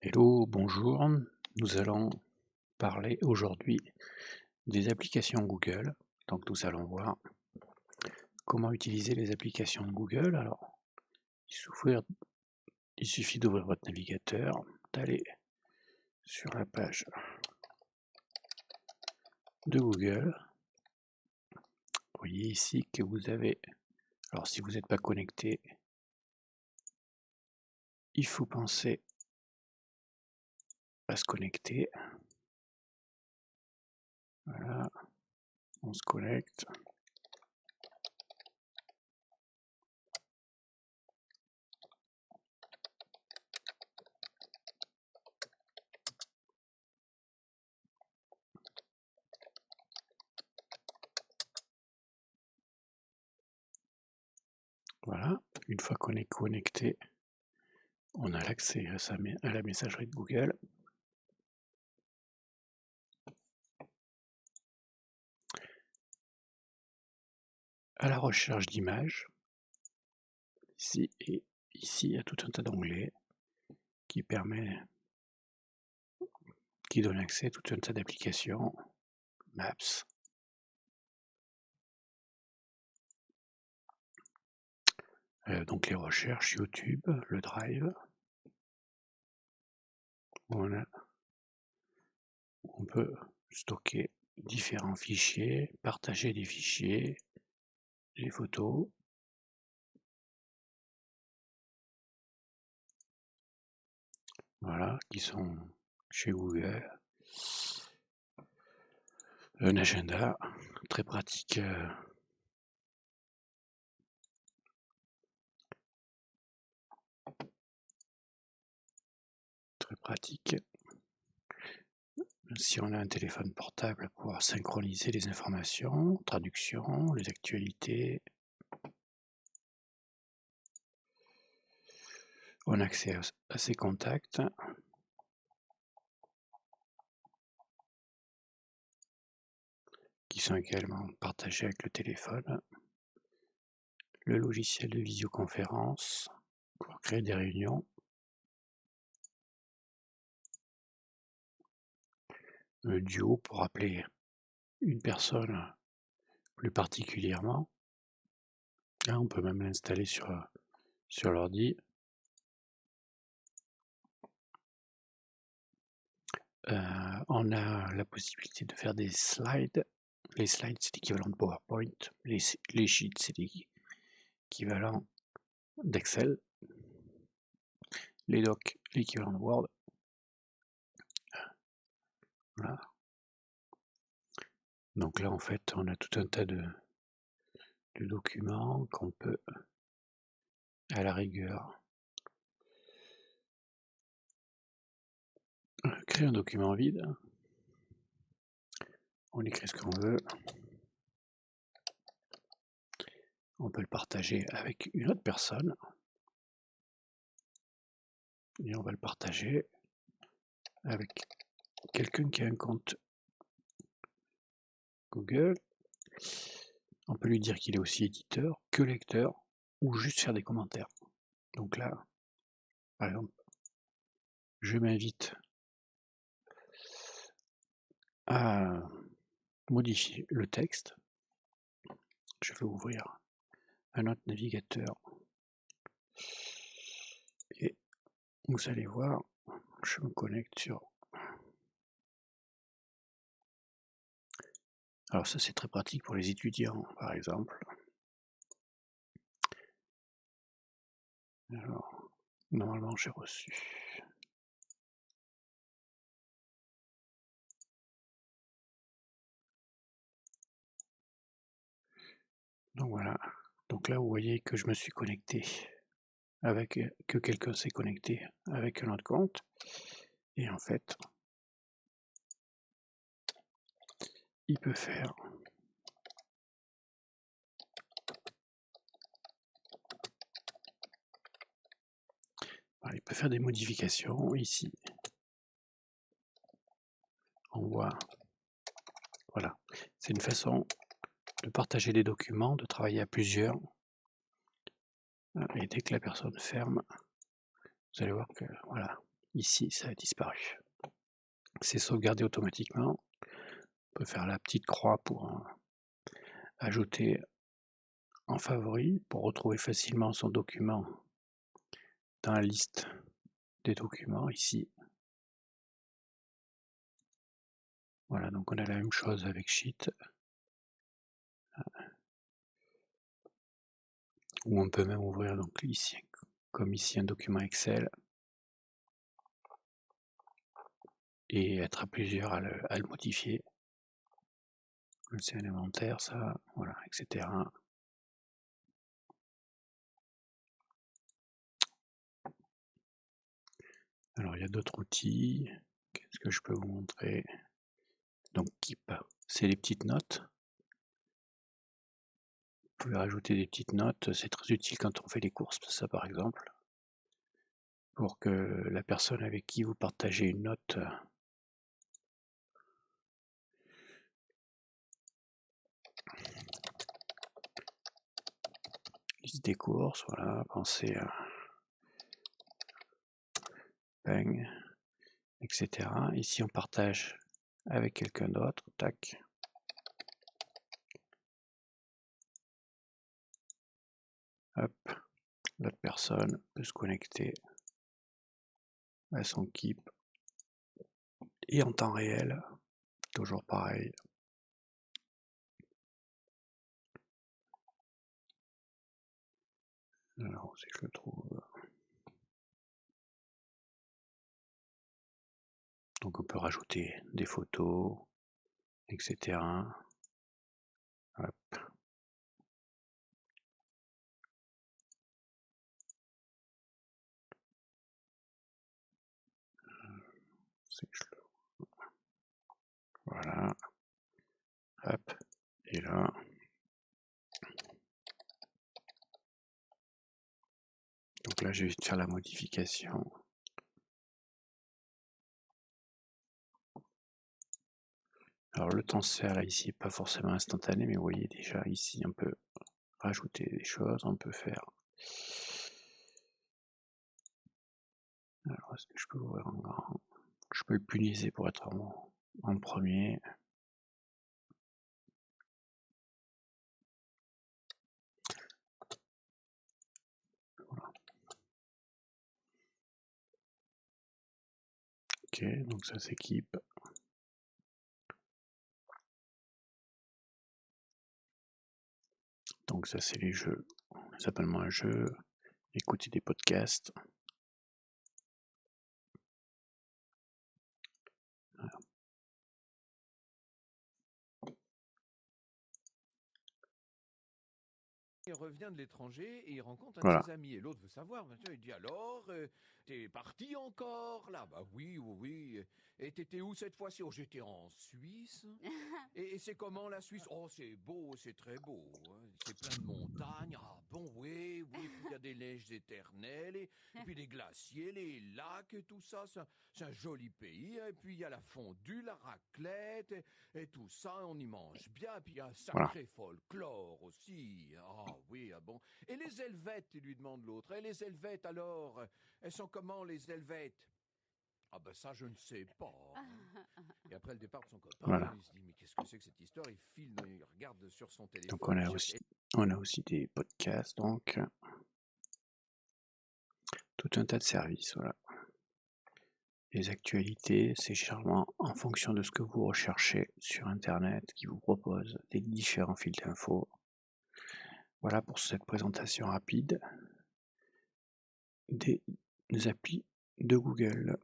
Hello, bonjour. Nous allons parler aujourd'hui des applications Google. Donc nous allons voir comment utiliser les applications de Google. Alors, il suffit d'ouvrir votre navigateur, d'aller sur la page de Google. Vous voyez ici que vous avez... Alors si vous n'êtes pas connecté, il faut penser à se connecter. Voilà, on se connecte. Voilà, une fois qu'on est connecté, on a l'accès à la messagerie de Google. À la recherche d'images, ici et ici, il y a tout un tas d'onglets qui donnent accès à tout un tas d'applications, Maps, donc les recherches, YouTube, le Drive, où on peut stocker différents fichiers, partager des fichiers, des photos. Voilà, qui sont chez Google. Un agenda, très pratique. Très pratique. Si on a un téléphone portable, pouvoir synchroniser les informations, traduction, les actualités. On a accès à ses contacts. Qui sont également partagés avec le téléphone. Le logiciel de visioconférence pour créer des réunions. Le duo pour appeler une personne plus particulièrement. Là, on peut même l'installer sur l'ordi. On a la possibilité de faire des slides. Les slides, c'est l'équivalent de PowerPoint. Les sheets, c'est l'équivalent d'Excel. Les docs, l'équivalent de Word. Voilà. Donc là, en fait, on a tout un tas de documents qu'on peut, à la rigueur, créer un document vide. On écrit ce qu'on veut. On peut le partager avec une autre personne. Et on va le partager avec quelqu'un qui a un compte Google. On peut lui dire qu'il est aussi éditeur, que lecteur, ou juste faire des commentaires. Donc là, par exemple, je m'invite à modifier le texte. Je vais ouvrir un autre navigateur. Et vous allez voir, je me connecte sur... Alors ça, c'est très pratique pour les étudiants, par exemple. Alors, normalement, j'ai reçu. Donc voilà. Donc là, vous voyez que je me suis connecté que quelqu'un s'est connecté avec un autre compte. Et en fait, il peut faire des modifications ici. On voit, voilà, c'est une façon de partager des documents, de travailler à plusieurs. Et dès que la personne ferme, vous allez voir que voilà, ici ça a disparu. C'est sauvegardé automatiquement. On peut faire la petite croix pour ajouter en favori, pour retrouver facilement son document dans la liste des documents ici. Voilà, donc on a la même chose avec Sheet, où on peut même ouvrir donc ici, comme ici, un document Excel et être à plusieurs à le modifier. C'est un inventaire, ça, voilà, etc. Alors il y a d'autres outils. Qu'est-ce que je peux vous montrer? Donc Keep, c'est les petites notes. Vous pouvez rajouter des petites notes, c'est très utile quand on fait les courses, ça par exemple, pour que la personne avec qui vous partagez une note liste des courses, voilà, pensez à bang, etc. Ici on partage avec quelqu'un d'autre, tac. Hop, l'autre personne peut se connecter à son Keep et en temps réel, toujours pareil. Alors si je le trouve. Donc on peut rajouter des photos, etc. Hop. Voilà. Hop. Et là. Donc là, je vais faire la modification. Alors le transfert là ici, pas forcément instantané, mais vous voyez déjà ici, on peut rajouter des choses, on peut faire. Alors est-ce que je peux ouvrir en grand? Je peux le puniser pour être en premier. Voilà. Ok, donc ça s'équipe. Donc ça c'est les jeux, simplement un jeu, écouter des podcasts. Voilà. Il revient de l'étranger et il rencontre un de Voilà. ses amis. Et l'autre veut savoir, bien sûr, il dit alors, t'es parti encore là? Bah oui, oui, oui. Et t'étais où cette fois-ci? Oh, j'étais en Suisse. Et c'est comment la Suisse? Oh, c'est beau, c'est très beau, hein. C'est plein de montagnes. Ah bon, oui, oui. Puis il y a des neiges éternelles et puis des glaciers, les lacs et tout ça. C'est un joli pays. Et puis il y a la fondue, la raclette et tout ça. On y mange bien. Et puis il y a un Voilà. sacré folklore aussi. Ah oui, ah bon. Et les Helvètes, il lui demande l'autre. Et les Helvètes alors? Elles sont comment les Helvètes? Ah ben ça, je ne sais pas, hein. Et après le départ de son copain, Voilà. il se dit mais qu'est-ce que c'est que cette histoire? Il file, il regarde sur son Donc téléphone, il cherche. on a aussi des podcasts, donc tout un tas de services, voilà. Les actualités, c'est généralement en fonction de ce que vous recherchez sur internet qui vous propose des différents fils d'infos. Voilà pour cette présentation rapide des applis de Google.